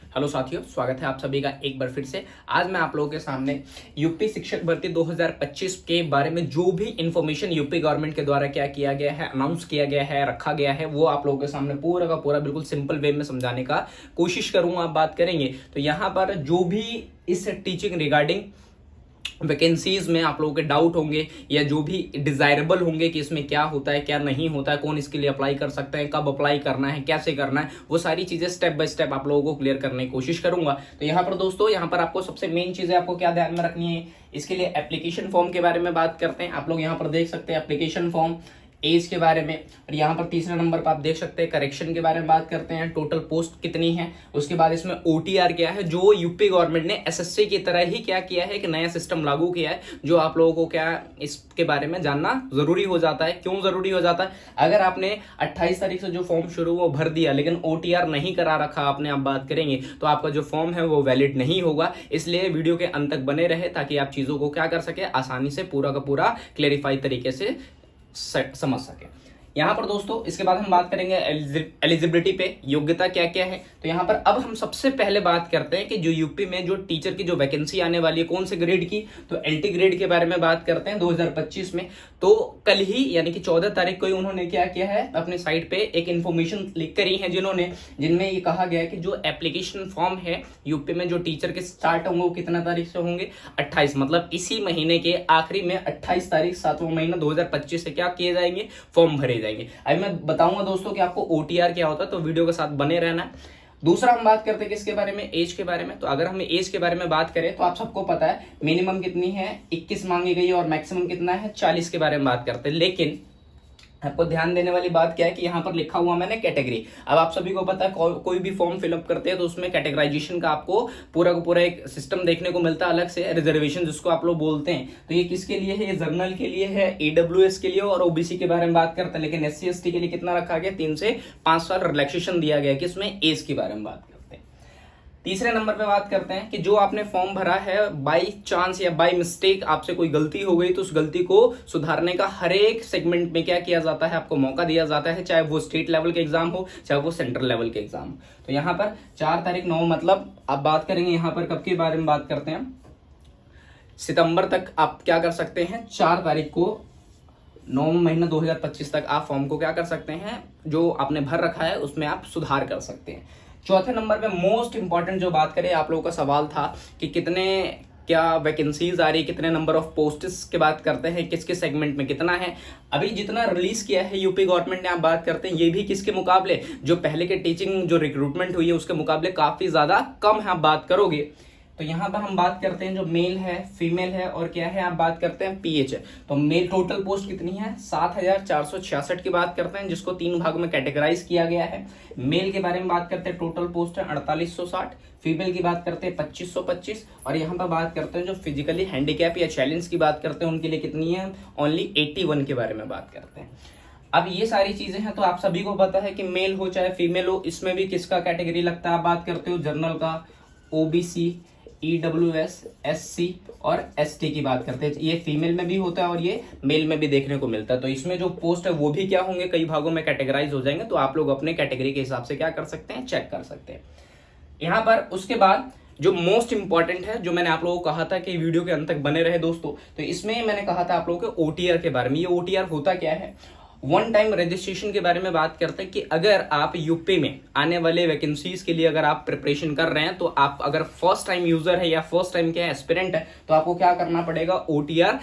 Hello साथियों, स्वागत है आप सभी का एक बार फिर से। आज मैं आप लोगों के सामने यूपी शिक्षक भर्ती 2025 के बारे में जो भी इंफॉर्मेशन यूपी गवर्नमेंट के द्वारा क्या किया गया है, अनाउंस किया गया है, रखा गया है, वो आप लोगों के सामने पूरा का पूरा बिल्कुल सिंपल वे में समझाने का कोशिश करूंगा। आप बात करेंगे तो यहाँ पर जो भी इस टीचिंग रिगार्डिंग वैकेंसीज में आप लोगों के डाउट होंगे या जो भी डिजायरेबल होंगे कि इसमें क्या होता है क्या नहीं होता है, कौन इसके लिए अप्लाई कर सकते हैं, कब अप्लाई करना है, कैसे करना है, वो सारी चीजें स्टेप बाय स्टेप आप लोगों को क्लियर करने की कोशिश करूंगा। तो यहाँ पर दोस्तों, यहाँ पर आपको सबसे मेन चीजें आपको क्या ध्यान में रखनी है, इसके लिए एप्लीकेशन फॉर्म के बारे में बात करते हैं। आप लोग यहाँ पर देख सकते हैं एप्लीकेशन फॉर्म, एज के बारे में, और यहाँ पर तीसरे नंबर पर आप देख सकते हैं करेक्शन के बारे में बात करते हैं, टोटल पोस्ट कितनी है। उसके बाद इसमें ओटीआर क्या है, जो यूपी गवर्नमेंट ने एसएससी की तरह ही क्या किया है कि नया सिस्टम लागू किया है, जो आप लोगों को क्या इसके बारे में जानना जरूरी हो जाता है। क्यों जरूरी हो जाता है? अगर आपने 28 तारीख से जो फॉर्म शुरू वो भर दिया लेकिन ओटीआर नहीं करा रखा आपने, आप बात करेंगे तो आपका जो फॉर्म है वो वैलिड नहीं होगा। इसलिए वीडियो के अंत तक बने रहे ताकि आप चीजों को क्या कर सके, आसानी से पूरा का पूरा क्लेरिफाई तरीके से समझ सके। यहां पर दोस्तों इसके बाद हम बात करेंगे एलिजिबिलिटी पे, योग्यता क्या क्या है। तो यहां पर अब हम सबसे पहले बात करते हैं कि जो यूपी में जो टीचर की जो वैकेंसी आने वाली है कौन से ग्रेड की, तो एलटी ग्रेड के बारे में बात करते हैं 2025 में। तो कल ही यानी कि 14 तारीख को ही उन्होंने क्या किया है, अपने साइट पे एक इंफॉर्मेशन लिख करी है जिनमें ये कहा गया है कि जो एप्लीकेशन फॉर्म है यूपी में जो टीचर के स्टार्ट होंगे वो कितना तारीख से होंगे, 28, मतलब इसी महीने के आखिरी में 28 तारीख 7वां महीना 2025 से क्या किए जाएंगे, फॉर्म भरे जाएंगे। अभी मैं बताऊंगा दोस्तों कि आपको ओटीआर क्या होता है, तो वीडियो के साथ बने रहना है। दूसरा हम बात करते हैं किसके बारे में, एज के बारे में। तो अगर हम एज के बारे में बात करें तो आप सबको पता है मिनिमम कितनी है, 21 मांगी गई है, और मैक्सिमम कितना है, 40 के बारे में बात करते हैं। लेकिन आपको ध्यान देने वाली बात क्या है कि यहाँ पर लिखा हुआ मैंने कैटेगरी। अब आप सभी को पता है कोई भी फॉर्म फिलअप करते हैं तो उसमें कैटेगराइजेशन का आपको पूरा का पूरा एक सिस्टम देखने को मिलता है अलग से, रिजर्वेशन जिसको आप लोग बोलते हैं। तो ये किसके लिए है, ये जनरल के लिए है, ईडब्ल्यूएस के लिए और ओबीसी के बारे में बात करते हैं। लेकिन एससी एसटी के लिए कितना रखा गया, 3 से 5 साल रिलैक्सेशन दिया गया, किसमें, एज के बारे में बात करते हैं। तीसरे नंबर पे बात करते हैं कि जो आपने फॉर्म भरा है, बाई चांस या बाई मिस्टेक आपसे कोई गलती हो गई तो उस गलती को सुधारने का हर एक सेगमेंट में क्या किया जाता है, आपको मौका दिया जाता है, चाहे वो स्टेट लेवल के एग्जाम हो चाहे वो सेंट्रल लेवल के एग्जाम हो। तो यहाँ पर 4 तारीख 9, मतलब आप बात करेंगे यहाँ पर कब के बारे में बात करते हैं, सितंबर तक आप क्या कर सकते हैं, 4 तारीख को 9 महीना 2025 तक आप फॉर्म को क्या कर सकते हैं, जो आपने भर रखा है उसमें आप सुधार कर सकते हैं। चौथे नंबर पे मोस्ट इंपॉर्टेंट जो बात करें, आप लोगों का सवाल था कि कितने क्या वैकेंसीज आ रही है, कितने नंबर ऑफ पोस्ट्स की बात करते हैं, किसके सेगमेंट में कितना है। अभी जितना रिलीज किया है यूपी गवर्नमेंट ने, आप बात करते हैं, ये भी किसके मुकाबले, जो पहले के टीचिंग जो रिक्रूटमेंट हुई है उसके मुकाबले काफी ज्यादा कम है। आप बात करोगे तो यहाँ पर हम बात करते हैं जो मेल है, फीमेल है, और क्या है, आप बात करते हैं पीएच है। तो मेल टोटल पोस्ट कितनी है, 7466 की बात करते हैं, जिसको 3 भाग में कैटेगराइज किया गया है। मेल के बारे में बात करते हैं, टोटल पोस्ट है 4860, फीमेल की बात करते हैं 2525, और यहाँ पर बात करते हैं जो फिजिकली हैंडीकैप या चैलेंज की बात करते हैं उनके लिए कितनी है, ओनली 81 के बारे में बात करते हैं। अब ये सारी चीजें हैं तो आप सभी को पता है कि मेल हो चाहे फीमेल हो, इसमें भी किसका कैटेगरी लगता है, आप बात करते हो जनरल का, ओबीसी, ईडब्ल्यूएस, एससी और एसटी की बात करते हैं। ये फीमेल में भी होता है और ये मेल में भी देखने को मिलता है। तो इसमें जो पोस्ट है वो भी क्या होंगे, कई भागों में कैटेगराइज हो जाएंगे। तो आप लोग अपने कैटेगरी के हिसाब से क्या कर सकते हैं, चेक कर सकते हैं यहाँ पर। उसके बाद जो मोस्ट इंपॉर्टेंट है, जो मैंने आप लोगों को कहा था कि वीडियो के अंत तक बने रहे दोस्तों, तो इसमें मैंने कहा था आप लोगों को ओटीआर के बारे में। ये ओटीआर होता क्या है, वन टाइम रजिस्ट्रेशन के बारे में बात करते हैं कि अगर आप यूपी में आने वाले वैकेंसीज के लिए अगर आप प्रिपरेशन कर रहे हैं, तो आप अगर फर्स्ट टाइम यूजर है या फर्स्ट टाइम क्या एस्पिरेंट है, तो आपको क्या करना पड़ेगा, ओटीआर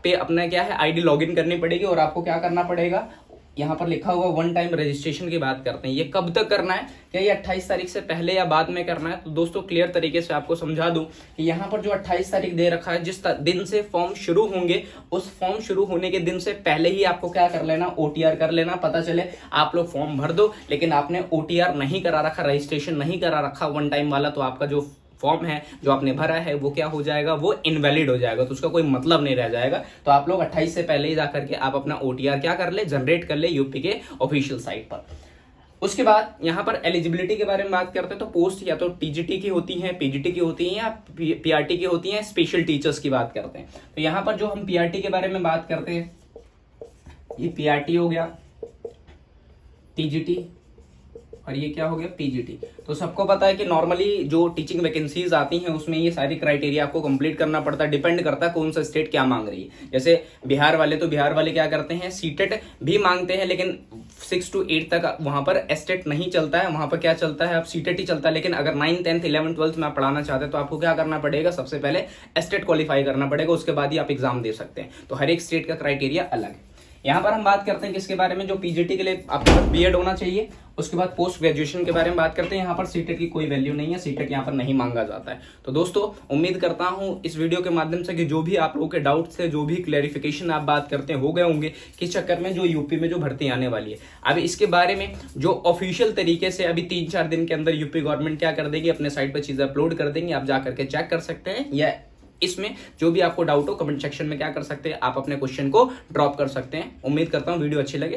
पे अपना क्या है आईडी लॉगिन करनी पड़ेगी, और आपको क्या करना पड़ेगा, यहाँ पर लिखा हुआ वन टाइम रजिस्ट्रेशन की बात करते हैं। ये कब तक करना है, क्या ये 28 तारीख से पहले या बाद में करना है? तो दोस्तों क्लियर तरीके से आपको समझा दूं कि यहाँ पर जो 28 तारीख दे रखा है, जिस दिन से फॉर्म शुरू होंगे उस फॉर्म शुरू होने के दिन से पहले ही आपको क्या कर लेना, ओटीआर कर लेना। पता चले आप लोग फॉर्म भर दो लेकिन आपने ओटीआर नहीं करा रखा, रजिस्ट्रेशन नहीं करा रखा वन टाइम वाला, तो आपका जो फॉर्म है जो आपने भरा है वो क्या हो जाएगा, वो इनवैलिड हो जाएगा, तो उसका कोई मतलब नहीं रह जाएगा। तो आप लोग 28 से पहले ही जाकर के आप अपना ओटीआर क्या कर ले, जनरेट कर ले यूपी के ऑफिशियल साइट पर। उसके बाद यहाँ पर एलिजिबिलिटी के बारे में बात करते हैं, तो पोस्ट या तो टीजीटी की होती है, पीजीटी की होती है, या पीआरटी की होती है, स्पेशल टीचर्स की बात करते हैं। तो यहाँ पर जो हम पीआरटी के बारे में बात करते हैं, ये पीआरटी हो गया, टीजीटी और ये क्या हो गया पीजीटी। तो सबको पता है कि नॉर्मली जो टीचिंग वैकेंसीज आती हैं उसमें ये सारी क्राइटेरिया आपको कंप्लीट करना पड़ता है, डिपेंड करता है कौन सा स्टेट क्या मांग रही है। जैसे बिहार वाले, तो बिहार वाले क्या करते हैं, सीटेट भी मांगते हैं, लेकिन 6 to 8 तक वहां पर एस्टेट नहीं चलता है, वहां पर क्या चलता है, अब सीटेट ही चलता है। लेकिन अगर 9th 10th 11th 12th में आप पढ़ाना चाहते हैं तो आपको क्या करना पड़ेगा, सबसे पहले एस्टेट क्वालिफाई करना पड़ेगा, उसके बाद ही आप एग्जाम दे सकते हैं। तो हर एक स्टेट का क्राइटेरिया अलग है। यहाँ पर हम बात करते हैं किसके बारे में, जो पीजीटी के लिए आपके पास बीएड होना चाहिए। उसके बाद पोस्ट ग्रेजुएशन के बारे में बात करते हैं। यहाँ पर सीटेट की कोई वैल्यू नहीं है, सीटेट यहाँ पर नहीं मांगा जाता है। तो दोस्तों उम्मीद करता हूँ इस वीडियो के माध्यम से कि जो भी आप लोगों के डाउट्स थे, जो भी क्लैरिफिकेशन आप बात करते हो गए होंगे किस चक्कर में जो यूपी में जो भर्ती आने वाली है। अब इसके बारे में जो ऑफिशियल तरीके से अभी 3-4 दिन के अंदर यूपी गवर्नमेंट क्या कर देगी, अपने साइट पर चीजें अपलोड कर देंगे, आप जा करके चेक कर सकते हैं। या इसमें जो भी आपको डाउट हो कमेंट सेक्शन में क्या कर सकते हैं, आप अपने क्वेश्चन को ड्रॉप कर सकते हैं। उम्मीद करता हूं वीडियो अच्छी लगे।